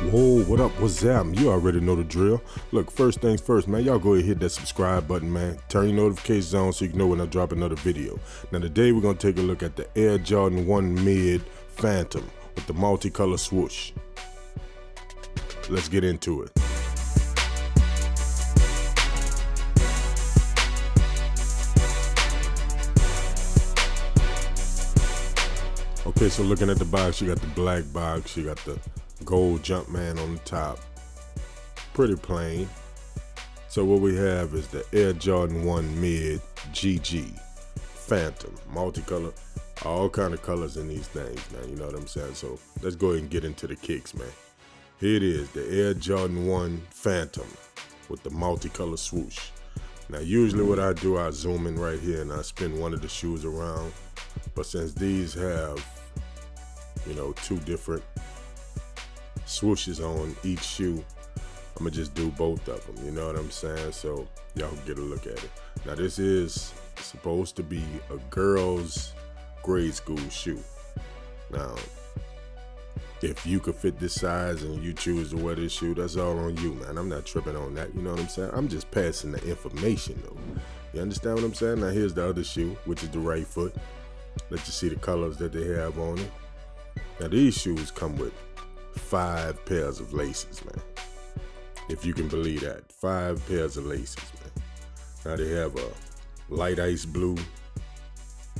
Whoa, what up? What's up? You already know the drill. Look, first things first, man, y'all go ahead and hit that subscribe button, man. Turn your notifications on so you can know when I drop another video. Now, today we're going to take a look at the Air Jordan 1 Mid Phantom with the multicolor swoosh. Let's get into it. Okay, so looking at the box, you got the black box, you got the gold Jumpman on the top. Pretty plain. So what we have is the Air Jordan 1 Mid GG Phantom, multicolor, all kind of colors in these things, man. You know what I'm saying? So let's go ahead and get into the kicks, man. Here it is, the Air Jordan 1 Phantom with the multicolor swoosh. Now usually what I do, I zoom in right here and I spin one of the shoes around. But since these have, you know, two different swooshes on each shoe, I'm gonna just do both of them, you know what I'm saying? So y'all can get a look at it. Now this is supposed to be a girl's grade school shoe. Now, if you could fit this size and you choose to wear this shoe, that's all on you, man. I'm not tripping on that, you know what I'm saying? I'm just passing the information though. You understand what I'm saying? Now here's the other shoe, which is the right foot. Let you see the colors that they have on it. Now these shoes come with 5 pairs of laces, man. If you can believe that, 5 pairs of laces, man. Now they have a light ice blue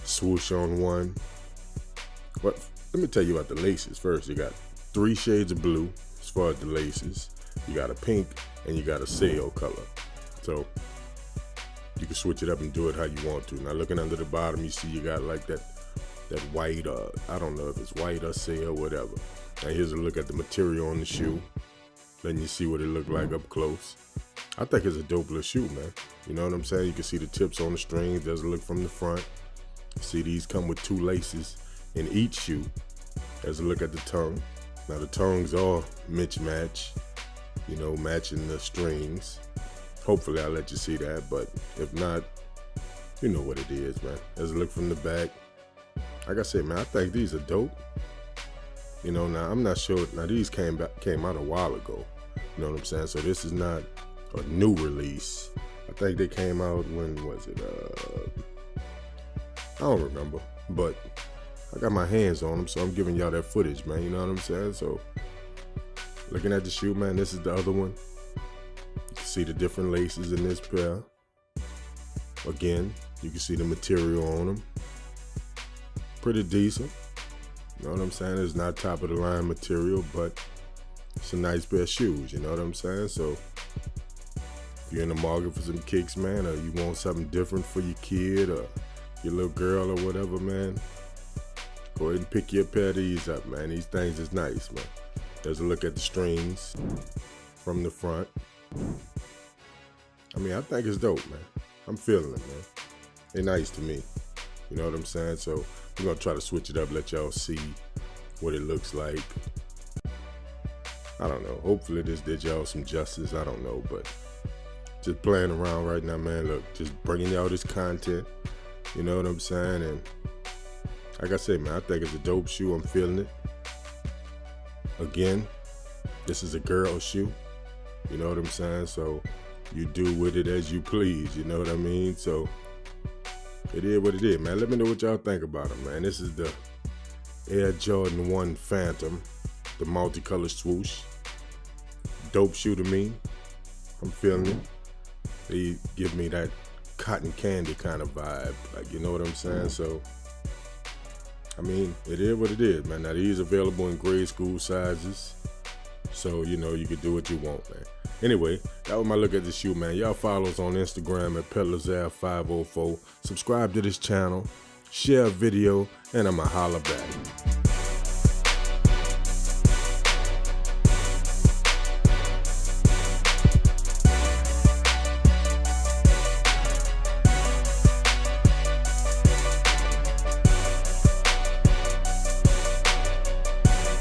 swoosh on one. But let me tell you about the laces first. You got 3 shades of blue as far as the laces. You got a pink and you got a sail color. So you can switch it up and do it how you want to. Now looking under the bottom, you see you got like that white, I don't know if it's white or sail or whatever. Now here's a look at the material on the shoe, letting you see what it looked like up close. I think it's a dope little shoe, man. You know what I'm saying? You can see the tips on the strings. There's a look from the front. See, these come with 2 laces in each shoe. There's a look at the tongue. Now the tongues are match, you know, matching the strings. Hopefully I'll let you see that, but if not, you know what it is, man. There's a look from the back. Like I said, man, I think these are dope. You know, now I'm not sure. Now these came out a while ago. You know what I'm saying? So this is not a new release. I think they came out, when was it? I don't remember, but I got my hands on them, so I'm giving y'all that footage, man. You know what I'm saying? So looking at the shoe, man, this is the other one. You can see the different laces in this pair. Again, you can see the material on them. Pretty decent. You know what I'm saying? It's not top of the line material, but it's a nice pair of shoes, you know what I'm saying? So if you're in the market for some kicks, man, or you want something different for your kid or your little girl or whatever, man, go ahead and pick your pair of these up, man. These things is nice, man. There's a look at the strings from the front. I mean, I think it's dope, man. I'm feeling it, man. They're nice to me. You know what I'm saying? So we're gonna try to switch it up, let y'all see what it looks like. I don't know. Hopefully this did y'all some justice. I don't know, but just playing around right now, man. Look, just bringing y'all this content. You know what I'm saying? And like I said, man, I think it's a dope shoe. I'm feeling it. Again, this is a girl shoe. You know what I'm saying? So you do with it as you please. You know what I mean? So it is what it is, man. Let me know what y'all think about them, man. This is the Air Jordan 1 Phantom, the multicolor swoosh. Dope shoe to me. I'm feeling it. They give me that cotton candy kind of vibe, like, you know what I'm saying? So, I mean, it is what it is, man. Now these available in grade school sizes, so you know you can do what you want, man. Anyway, that was my look at the shoe, man. Y'all follow us on Instagram at PeddlersAir504. Subscribe to this channel, share a video, and I'ma holla back.